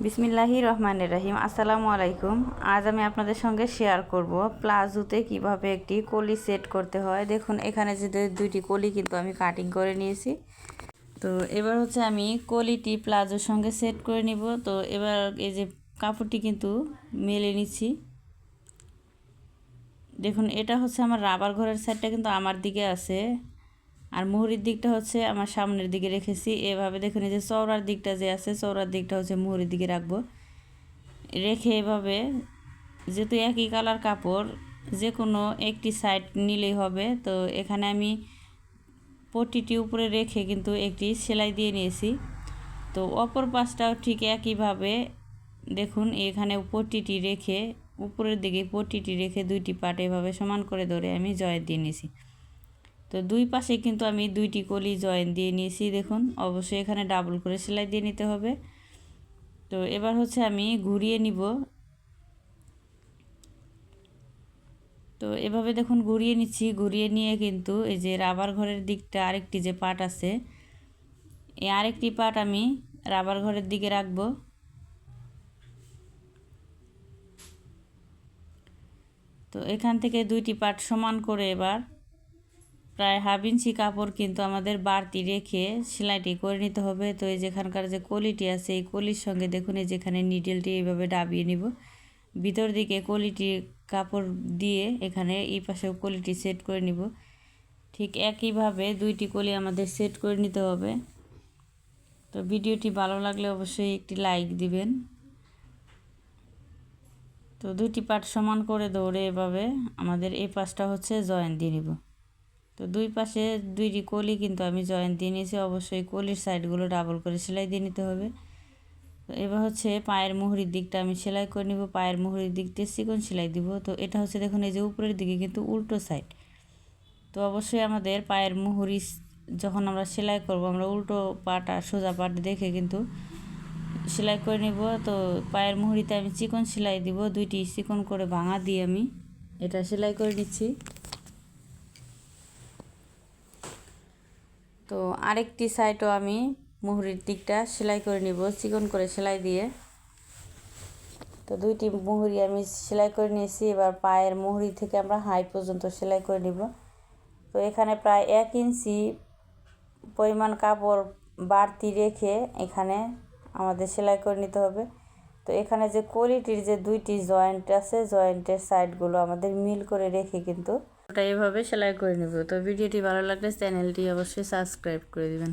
বিসমিল্লাহির রহমানির রহিম। আসসালামু আলাইকুম। আজ আমি আপনাদের সঙ্গে শেয়ার করব প্লাজোতে কিভাবে একটি কলি সেট করতে হয়। দেখুন এখানে যে দুইটি কলি কিন্তু আমি কাটিং করে নিয়েছি। তো এবার হচ্ছে আমি কলিটি প্লাজোর সঙ্গে সেট করে নিব। তো এবার এই যে কাপড়টি কিন্তু মেলে নিচ্ছি। দেখুন এটা হচ্ছে আমার রাবার ঘরের সাইডটা কিন্তু আমার দিকে আছে, আর মুহুরির দিকটা হচ্ছে আমার সামনের দিকে রেখেছি। এভাবে দেখুন এই যে চওড়ার দিকটা যে আছে, চওড়ার দিকটা হচ্ছে মুহুরির দিকে রাখবো। রেখে এভাবে যেহেতু একই কালার কাপড় যে কোনো একটি সাইড নিলেই হবে। তো এখানে আমি পট্টিটি উপরে রেখে কিন্তু একটি সেলাই দিয়ে নিয়েছি। তো অপর পাশটাও ঠিক একইভাবে দেখুন এখানে পট্টিটি রেখে উপরের দিকে পট্টিটি রেখে দুইটি পার্ট এভাবে সমান করে ধরে আমি জয়েন দিয়ে নিয়েছি। তো দুই পাশে কিন্তু আমি দুইটি কলি জয়েন দিয়ে নিয়েছি। দেখুন অবশ্যই এখানে ডাবল করে সেলাই দিয়ে নিতে হবে। তো এবার হচ্ছে আমি ঘুরিয়ে নিব। তো এভাবে দেখুন ঘুরিয়ে নিচ্ছি। ঘুরিয়ে নিয়ে কিন্তু এই যে রাবার ঘরের দিকটা আরেকটি যে পার্ট আছে, এই আরেকটি পার্ট আমি রাবার ঘরের দিকে রাখবো। তো এখান থেকে দুইটি পার্ট সমান করে এবার প্রায় হাফ ইঞ্চি কাপড় কিন্তু আমাদের বাড়তি রেখে সেলাইটি করে নিতে হবে। তো এই যেখানকার যে কলিটি আছে এই কলির সঙ্গে দেখুন এই যেখানে নিডেলটি এইভাবে ডাবিয়ে নিব। ভিতর দিকে কলিটি কাপড় দিয়ে এখানে এই পাশেও কলিটি সেট করে নিব। ঠিক একইভাবে দুইটি কলি আমাদের সেট করে নিতে হবে। তো ভিডিওটি ভালো লাগলে অবশ্যই একটি লাইক দিবেন। তো দুইটি পার্ট সমান করে ধরে এভাবে আমাদের এই পাশটা হচ্ছে জয়েন দিয়ে নিব। তো দুই পাশে দুইটি কলি কিন্তু আমি জয়েন দিয়ে নিয়েছি। অবশ্যই কলির সাইডগুলো ডাবল করে সেলাই দিয়ে নিতে হবে। তো এবার হচ্ছে পায়ের মুহুরির দিকটা আমি সেলাই করে নিব। পায়ের মুহুরির দিক দিয়ে চিকন সেলাই দিব। তো এটা হচ্ছে দেখুন এই যে উপরের দিকে কিন্তু উল্টো সাইড। তো অবশ্যই আমাদের পায়ের মুহুরি যখন আমরা সেলাই করব আমরা উল্টো পাট আর সোজা পাট দেখে কিন্তু সেলাই করে নিব। তো পায়ের মুহুরিতে আমি চিকন সেলাই দিব। দুইটি চিকন করে ভাঙা দিয়ে আমি এটা সেলাই করে নিচ্ছি। তো আরেকটি সাইডও আমি মুহুরির দিকটা সেলাই করে নিব চিকন করে সেলাই দিয়ে। তো দুইটি মুহুরি আমি সেলাই করে নিয়েছি। এবার পায়ের মুহুরি থেকে আমরা হাই পর্যন্ত সেলাই করে নিব। তো এখানে প্রায় 1 ইঞ্চি পরিমাণ কাপড় বাড়তি রেখে এখানে আমাদের সেলাই করে নিতে হবে। তো এখানে যে কলিটির যে দুইটি জয়েন্ট আছে, জয়েন্টের সাইডগুলো আমাদের মিল করে রেখে কিন্তু ওটা এভাবে সেলাই করে নেব। তো ভিডিওটি ভালো লাগলে চ্যানেলটি অবশ্যই সাবস্ক্রাইব করে দিবেন।